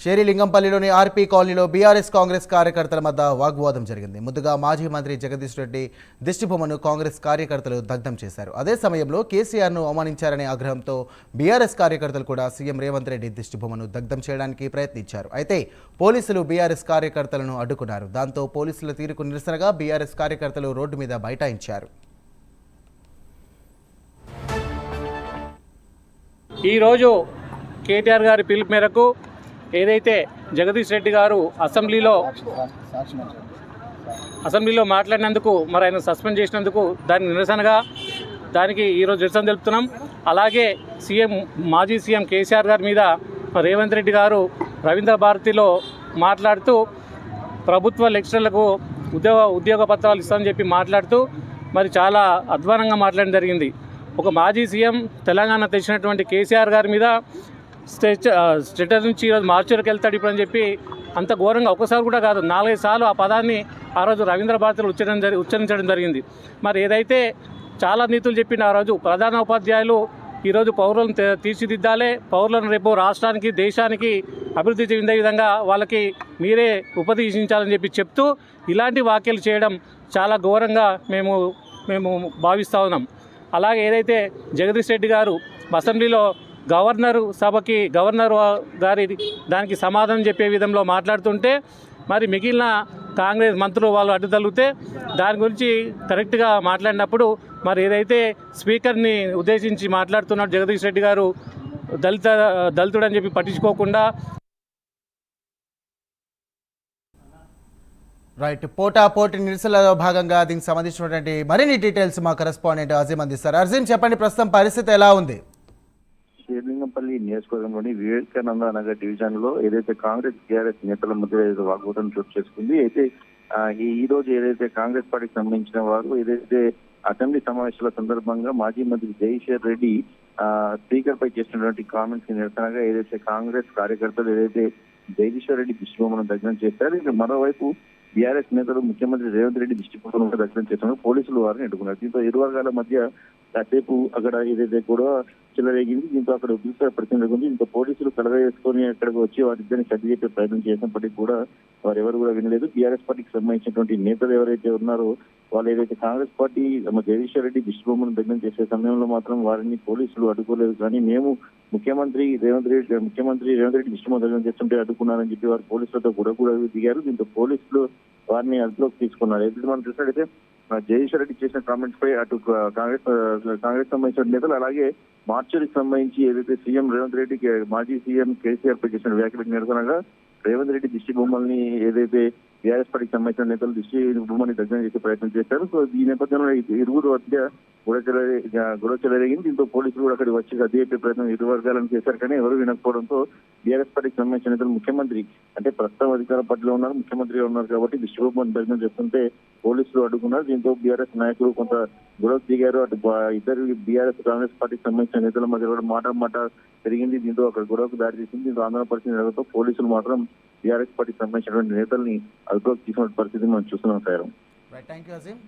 షేరిలింగంపల్లిలోని RP కాలనీలో BRS Congress కార్యకర్తల మధ్య వాగ్వాదం జరిగింది. ముందుగా మాజీ మంత్రి జగదీష్ రెడ్డి దిష్టిబొమ్మను కాంగ్రెస్ కార్యకర్తలు దగ్ధం చేశారు. అదే సమయంలో కేసీఆర్ను అవమానించారనే ఆగ్రహంతో బీఆర్ఎస్ కార్యకర్తలు కూడా సీఎం రేవంత్ రెడ్డి దిష్టిబొమ్మను దగ్ధం చేయడానికి ప్రయత్నించారు. అయితే పోలీసులు బీఆర్ఎస్ కార్యకర్తలను అడ్డుకున్నారు. దాంతో పోలీసుల తీరుకు నిరసనగా బీఆర్ఎస్ కార్యకర్తలు రోడ్డు మీద బైఠాయించారు. ఈరోజు కేటీఆర్ గారి పిలుపు మేరకు ఏదైతే జగదీష్ రెడ్డి గారు అసెంబ్లీలో మాట్లాడినందుకు మరి ఆయన సస్పెండ్ చేసినందుకు దానికి నిరసనగా ఈరోజు నిరసన తెలుపుతున్నాం. అలాగే మాజీ సీఎం కేసీఆర్ గారి మీద రేవంత్ రెడ్డి గారు రవీంద్ర భారతిలో మాట్లాడుతూ ప్రభుత్వ లెక్చరర్లకు ఉద్యోగ పత్రాలు ఇస్తామని చెప్పి మాట్లాడుతూ మరి చాలా అధ్వానంగా మాట్లాడడం జరిగింది. ఒక మాజీ సీఎం తెలంగాణ తెచ్చినటువంటి కేసీఆర్ గారి మీద స్టేటర్ నుంచి ఈరోజు మార్చురికి వెళ్తాడు ఇప్పుడు అని చెప్పి అంత ఘోరంగా ఒకసారి కూడా కాదు 4-5 సార్లు ఆ పదాన్ని ఆ రోజు రవీంద్ర భారతిలో ఉచ్చరించడం జరిగింది. మరి ఏదైతే చాలా నీతులు చెప్పిన ఆ రోజు ప్రధాన ఉపాధ్యాయులు ఈరోజు పౌరులను తీర్చిదిద్దాలే, పౌరులను రేపు రాష్ట్రానికి దేశానికి అభివృద్ధి చెందే విధంగా వాళ్ళకి మీరే ఉపదేశించాలని చెప్తూ ఇలాంటి వ్యాఖ్యలు చేయడం చాలా ఘోరంగా మేము భావిస్తూ ఉన్నాం. అలాగే ఏదైతే జగదీష్ రెడ్డి గారు అసెంబ్లీలో గవర్నర్ గారి దానికి సమాధానం చెప్పే విధంలో మాట్లాడుతుంటే మరి మిగిలిన కాంగ్రెస్ మంత్రులు వాళ్ళు అడ్డు తగిలితే దాని గురించి కరెక్ట్గా మాట్లాడినప్పుడు మరి ఏదైతే స్పీకర్ని ఉద్దేశించి మాట్లాడుతున్నాడు జగదీష్ రెడ్డి గారు దళితుడు అని చెప్పి పట్టించుకోకుండా పోటాపోటీ నిరసనలో భాగంగా దీనికి సంబంధించినటువంటి మరిన్ని డీటెయిల్స్ మా కరెస్పాండెంట్ అజీం అందిస్తారు. అజీం, చెప్పండి, ప్రస్తుతం పరిస్థితి ఎలా ఉంది? షేర్లింగంపల్లి నియోజకవర్గంలోని వివేకానంద నగర్ డివిజన్ లో ఏదైతే కాంగ్రెస్ టీఆర్ఎస్ నేతల మధ్య ఏదైతే వాగ్వాదం చోటు చేసుకుంది. అయితే ఈ రోజు ఏదైతే కాంగ్రెస్ పార్టీకి సంబంధించిన వారు ఏదైతే అసెంబ్లీ సమావేశాల సందర్భంగా మాజీ మంత్రి జగదీష్ రెడ్డి స్పీకర్ పై చేసినటువంటి కామెంట్స్ కి నిరసనగా ఏదైతే కాంగ్రెస్ కార్యకర్తలు ఏదైతే జగదీష్ రెడ్డి దిష్టిబొమ్మను దగ్ధం చేశారు. ఇక మరోవైపు బీఆర్ఎస్ నేతలు ముఖ్యమంత్రి రేవంత్ రెడ్డి దిష్టిబొమ్మను దగ్ధం చేస్తున్నారు. పోలీసులు వారిని అడ్డుకున్నారు. దీంతో ఇరు వర్గాల మధ్య కాసేపు అక్కడ ఏదైతే కూడా చెలరేగింది. దీంతో అక్కడ ఉద్రిక్త పరిస్థితి ఉంది. దీంతో పోలీసులు కలవేసుకొని అక్కడికి వచ్చి వారిద్దరిని సర్ది చెప్పే ప్రయత్నం చేసినప్పటికీ కూడా వారెవరు కూడా వినలేదు. బీఆర్ఎస్ పార్టీకి సంబంధించినటువంటి నేతలు ఎవరైతే ఉన్నారో వాళ్ళు ఏదైతే కాంగ్రెస్ పార్టీ జగదీష్ రెడ్డి దిష్టిబొమ్మను దగ్ధం చేసే సమయంలో మాత్రం వారిని పోలీసులు అడ్డుకోలేదు. కానీ మేము ముఖ్యమంత్రి రేవంత్ రెడ్డి దిష్టిబొమ్మ దగ్ధం చేస్తుంటే అడ్డుకున్నారని చెప్పి వారు పోలీసులతో కూడా దిగారు. దీంతో పోలీసులు వారిని అదుపులోకి తీసుకున్నారు. ఎదుటి మనం చూసినట్టయితే జగదీష్ రెడ్డి చేసిన కామెంట్స్ పై అటు కాంగ్రెస్ సంబంధించిన నేతలు అలాగే మార్చురికి సంబంధించి ఏదైతే సీఎం రేవంత్ రెడ్డికి మాజీ సీఎం కేసీఆర్ పై చేసిన వ్యాఖ్యలకు నిరసనగా రేవంత్ రెడ్డి దిష్టి బొమ్మల్ని ఏదైతే బీఆర్ఎస్ పార్టీకి సంబంధించిన నేతలు దిష్టి బొమ్మని దగ్ధం చేసే ప్రయత్నం చేశారు. సో ఈ నేపథ్యంలో ఇరువురు మధ్య గొడవ చెలరేగింది. దీంతో పోలీసులు కూడా అక్కడికి వచ్చి సర్ది చెప్పే ప్రయత్నం ఇరు వర్గాలను చేశారు. కానీ ఎవరు వినకపోవడంతో బీఆర్ఎస్ పార్టీకి సంబంధించిన నేతలు ముఖ్యమంత్రి అంటే ప్రస్తుతం అధికార పార్టీలో ఉన్నారు, ముఖ్యమంత్రిగా ఉన్నారు కాబట్టి దిష్టి బొమ్మను దగ్ధం చేస్తుంటే పోలీసులు అడ్డుకున్నారు. దీంతో బీఆర్ఎస్ నాయకులు కొంత గొడవ దిగారు. అటు ఇద్దరు బీఆర్ఎస్ కాంగ్రెస్ పార్టీకి సంబంధించిన నేతల మధ్య కూడా మాట పెరిగింది. దీంతో అక్కడ గొడవకు దారి తీసింది. దీంతో ఆందోళన పరిస్థితి నెలతో పోలీసులు మాత్రం బీఆర్ఎస్ పార్టీకి సంబంధించినటువంటి నేతల్ని అదుపులోకి తీసుకున్న పరిస్థితి మనం చూస్తున్నాం. Thank you Azeem.